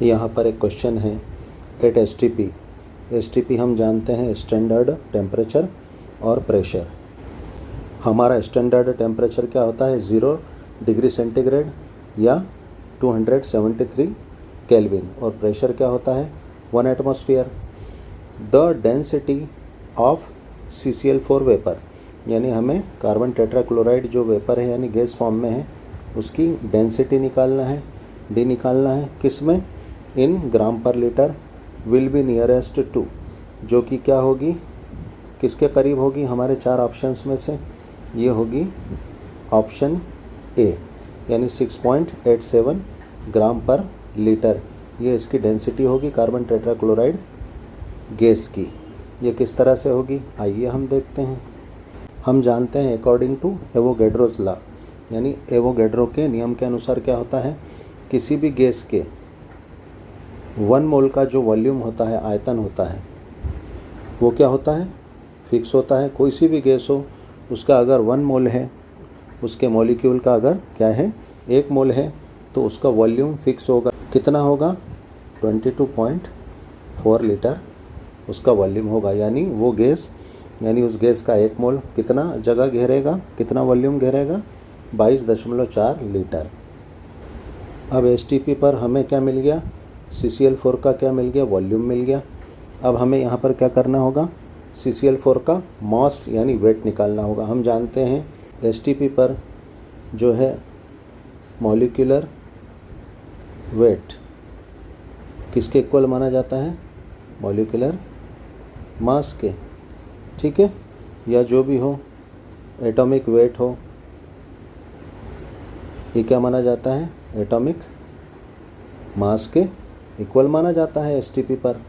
यहाँ पर एक क्वेश्चन है एट एसटीपी। एसटीपी हम जानते हैं स्टैंडर्ड टेम्परेचर और प्रेशर। हमारा स्टैंडर्ड टेम्परेचर क्या होता है 0 डिग्री सेंटीग्रेड या 273 केल्विन, और प्रेशर क्या होता है 1 atmosphere. The density of CCl4 vapour, यानी हमें कार्बन टेट्राक्लोराइड जो वेपर है यानी गैस फॉर्म में है उसकी डेंसिटी निकालना है, डी निकालना है। किस में? In gram per litre will be nearest to, जो कि क्या होगी, किसके करीब होगी हमारे 4 ऑप्शंस में से। ये होगी ऑप्शन ए, यानी 6.87 ग्राम पर लीटर। ये इसकी डेंसिटी होगी कार्बन टेट्राक्लोराइड गैस की। ये किस तरह से होगी आइए हम देखते हैं। हम जानते हैं अकॉर्डिंग टू एवोगैड्रोस लॉ, यानी एवोगैड्रो के नियम के अनुसार क्या होता है, किसी भी गैस के 1 मोल का जो वॉल्यूम होता है, आयतन होता है, वो क्या होता है फिक्स होता है। कोई सी भी गैस हो उसका अगर 1 मोल है, उसके मॉलिक्यूल का अगर क्या है 1 मोल है, तो उसका वॉल्यूम फिक्स होगा। कितना होगा 22.4 लीटर उसका वॉल्यूम होगा। यानी वो गैस, यानी उस गैस का 1 मोल कितना जगह घेरेगा, कितना वॉल्यूम घेरेगा 22.4 लीटर। अब एसटीपी पर हमें क्या मिल गया, CCl4 का क्या मिल गया, वॉल्यूम मिल गया। अब हमें यहाँ पर क्या करना होगा, CCl4 का मॉस यानी वेट निकालना होगा। हम जानते हैं एसटीपी पर जो है मॉलिक्यूलर वेट किसके इक्वल माना जाता है, मॉलिक्यूलर मास के, ठीक है, या जो भी हो एटॉमिक वेट हो, ये क्या माना जाता है एटॉमिक मास के इक्वल माना जाता है एसटीपी पर।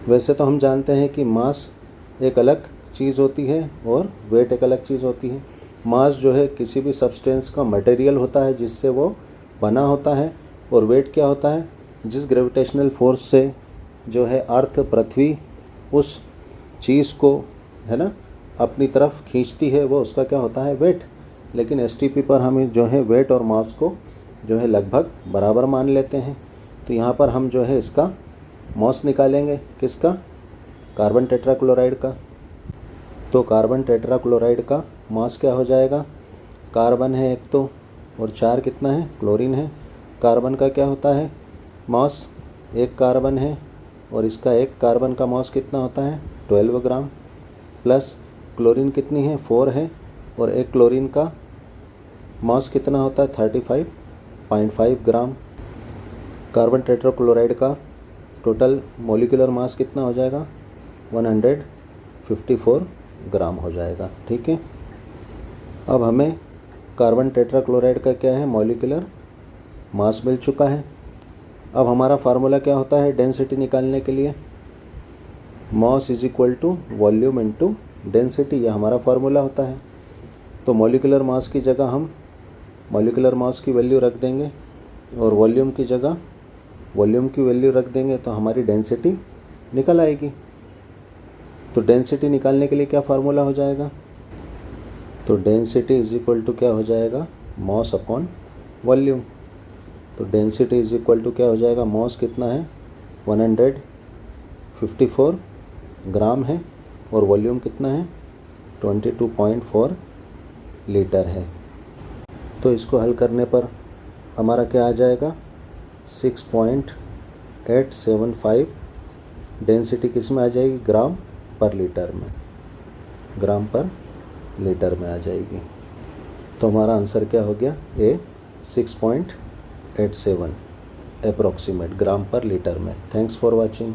वैसे तो हम जानते हैं कि मास एक अलग चीज़ होती है और वेट एक अलग चीज़ होती है। मास जो है किसी भी सब्सटेंस का मटेरियल होता है जिससे वो बना होता है, और वेट क्या होता है, जिस ग्रेविटेशनल फोर्स से जो है अर्थ पृथ्वी उस चीज़ को है ना अपनी तरफ खींचती है, वो उसका क्या होता है वेट। लेकिन एसटीपी पर हम जो है वेट और मास को जो है लगभग बराबर मान लेते हैं। तो यहाँ पर हम जो है इसका मॉस निकालेंगे, किसका, कार्बन टेट्राक्लोराइड का। तो कार्बन टेट्राक्लोराइड का मॉस क्या हो जाएगा, कार्बन है एक तो, और 4 कितना है क्लोरीन है। कार्बन का क्या होता है मॉस, 1 कार्बन है, और इसका 1 कार्बन का मॉस कितना होता है 12 ग्राम, प्लस क्लोरीन कितनी है 4 है, और 1 क्लोरीन का मॉस कितना होता है 35.5 ग्राम। कार्बन टेट्राक्लोराइड का टोटल मॉलिक्यूलर मास कितना हो जाएगा 154 ग्राम हो जाएगा, ठीक है। अब हमें कार्बन टेट्राक्लोराइड का क्या है मॉलिक्यूलर मास मिल चुका है। अब हमारा फार्मूला क्या होता है डेंसिटी निकालने के लिए, mass is equal to volume into density, यह हमारा फार्मूला होता है। तो मॉलिक्यूलर मास की जगह हम मॉलिक्यूलर मास की वैल्यू रख देंगे, और वॉल्यूम की जगह वॉल्यूम की वैल्यू रख देंगे, तो हमारी डेंसिटी निकल आएगी। तो डेंसिटी निकालने के लिए क्या फार्मूला हो जाएगा, तो डेंसिटी इज इक्वल टू क्या हो जाएगा मॉस अपॉन वॉल्यूम। तो डेंसिटी इज इक्वल टू क्या हो जाएगा, मॉस कितना है 154 ग्राम है, और वॉल्यूम कितना है 22.4 लीटर है। तो इसको हल करने पर हमारा क्या आ जाएगा 6.875 डेंसिटी किस में आ जाएगी, ग्राम पर लीटर में, ग्राम पर लीटर में आ जाएगी। तो हमारा आंसर क्या हो गया ए 6.87 अप्रॉक्सीमेट ग्राम पर लीटर में। Thanks for watching.